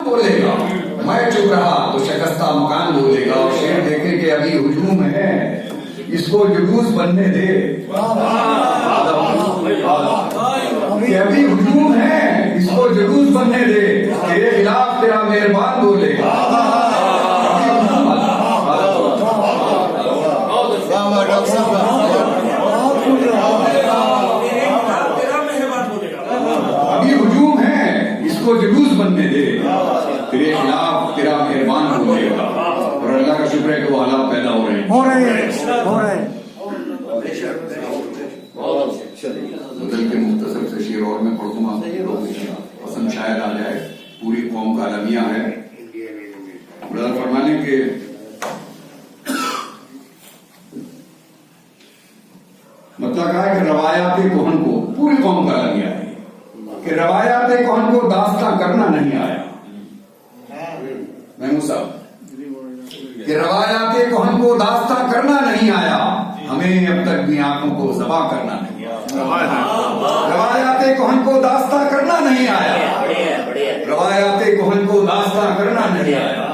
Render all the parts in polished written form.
بولے گا، میں چپ رہا تو شکستہ مکان بولے گا. اور شعر دیکھے کہ ابھی ہجوم ہے، اس کو جلوس بننے دے. کہ ابھی ہجوم ہے، اس کو جلوس بننے دے. تیرے خلاف تیرا مہربان بولے گا. ابھی ہجوم ہے، اس کو جلوس بننے دے. تیرے خلاف تیرا مہربان بولے گا. اور اللہ کا شکر ہے کہ وہ حالات پیدا ہو رہے ہیں. بدل کے مختصر سے شعر اور میں پڑھوں گا، پسند شاید آ جائے. پوری قوم کا المیہ ہے. بردر فرمانے کے مطلب کہا ہے کہ روایات کہن کو پوری قوم کا المیہ ہے کہ روایات کہن کو داستان کرنا نہیں آیا. محمود صاحب کہ روایات کہن کو داستان کرنا نہیں آیا، ہمیں اب تک بھی آنکھوں کو ذبح کرنا نہیں آیا. روایات کہن کو داستان کرنا نہیں آیا، روایات کہن کو داستان کرنا نہیں آیا،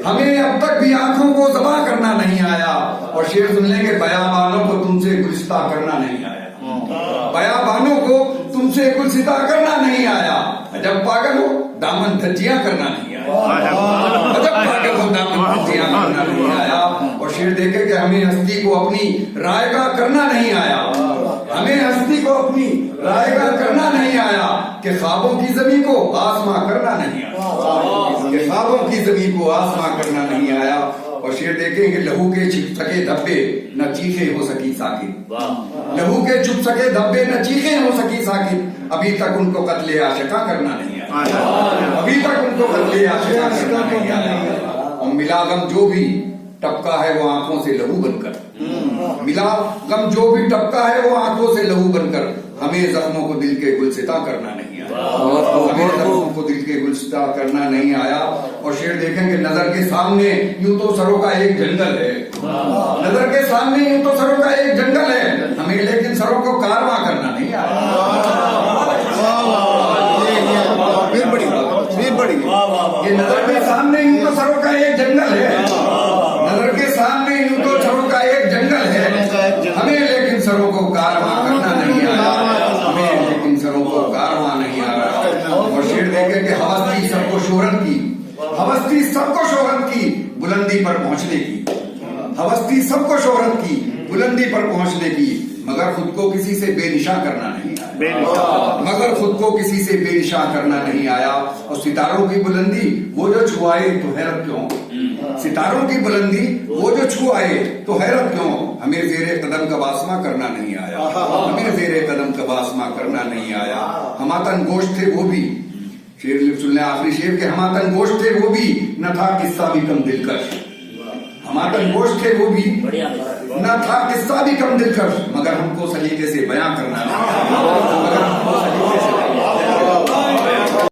ہمیں اب تک بھی آنکھوں کو ذبح کرنا نہیں آیا. اور شعر سن لیں کہ بیابانوں کو تم سے گلستہ کرنا نہیں آیا، بیابانوں کو تم سے گلستہ کرنا نہیں آیا. جب پاگل ہو دامن دھجیاں کرنا نہیں آیا، جب پاگل ہو دامن دھجیاں کرنا نہیں آیا. اور شعر دیکھے کہ ہمیں ہستی کو اپنی رائے گاہ کرنا نہیں آیا، ہمیں ہستی کو اپنی رائے گاہ کرنا نہیں آیا. کہ خوابوں کی زمین کو آسماں کرنا نہیں آیا، کہ خوابوں کی زمین کو آسماں کرنا نہیں آیا. اور شعر دیکھیں کہ لہو کے چھپ سکے دھبے نہ چیخے ہو سکی ساکت، لہو کے چھپ سکے دھبے نہ چیخے ہو سکی ساکت. ابھی تک ان کو قتل عاشقہ کرنا نہیں آیا، ابھی تک ان کو قتل عاشقہ کرنا نہیں آیا. اور ملا غم جو بھی ٹپکا ہے وہ آنکھوں سے لہو بن کر، ملا غم جو بھی ٹپکا ہے وہ آنکھوں سے لہو بن کر. ہمیں زخموں کو دل کے گلستہ کرنا نہیں آیا، ہمیں زخموں کو دل کے گلستہ کرنا نہیں آیا. اور شعر دیکھیں کہ نظر کے سامنے یوں تو سروں کا ایک جنگل ہے، نظر کے سامنے یوں تو سروں کا ایک جنگل ہے، ہمیں لیکن سروں کو کارواں کرنا نہیں آیا. یہ نظر کے سامنے یوں تو سروں کا ایک جنگل ہے، نظر کے سامنے یوں تو سروں کا ایک جنگل ہے، ہمیں لیکن سروں کو کارواں کرنا نہیں آیا، ہمیں لیکن سروں کو کارواں نہیں آیا. اور شعر دیکھے کہ ہوس تھی سب کو شہرت کی، ہوس تھی سب کو شہرت کی بلندی پر پہنچنے کی، ہوس تھی سب کو شہرت کی بلندی پر پہنچنے کی. مگر خود کو کسی سے بے نشاں کرنا نہیں آیا، مگر خود کو کسی سے بے نشاں کرنا نہیں آیا. اور ستاروں کی بلندی وہ جو چھوائے تو حیرت کیوں، ستاروں کی بلندی وہ جو چھو آئے تو حیرت کیوں. ہمیں زیر قدم کا باسمہ کرنا نہیں آیا، ہمیں زیر قدم کا باسمہ کرنا نہیں آیا. ہماتن گوشت تھے وہ بھی، شعر سن لیں آخری شعر کہ ہماتن گوشت تھے وہ بھی نہ تھا قصہ بھی کم دلکش، ہماتن گوشت تھے وہ بھی نہ تھا قصہ بھی کم دلکش. مگر ہم کو سلیقے سے بیاں کرنا نہیں آیا، مگر ہم کو سلیقے سے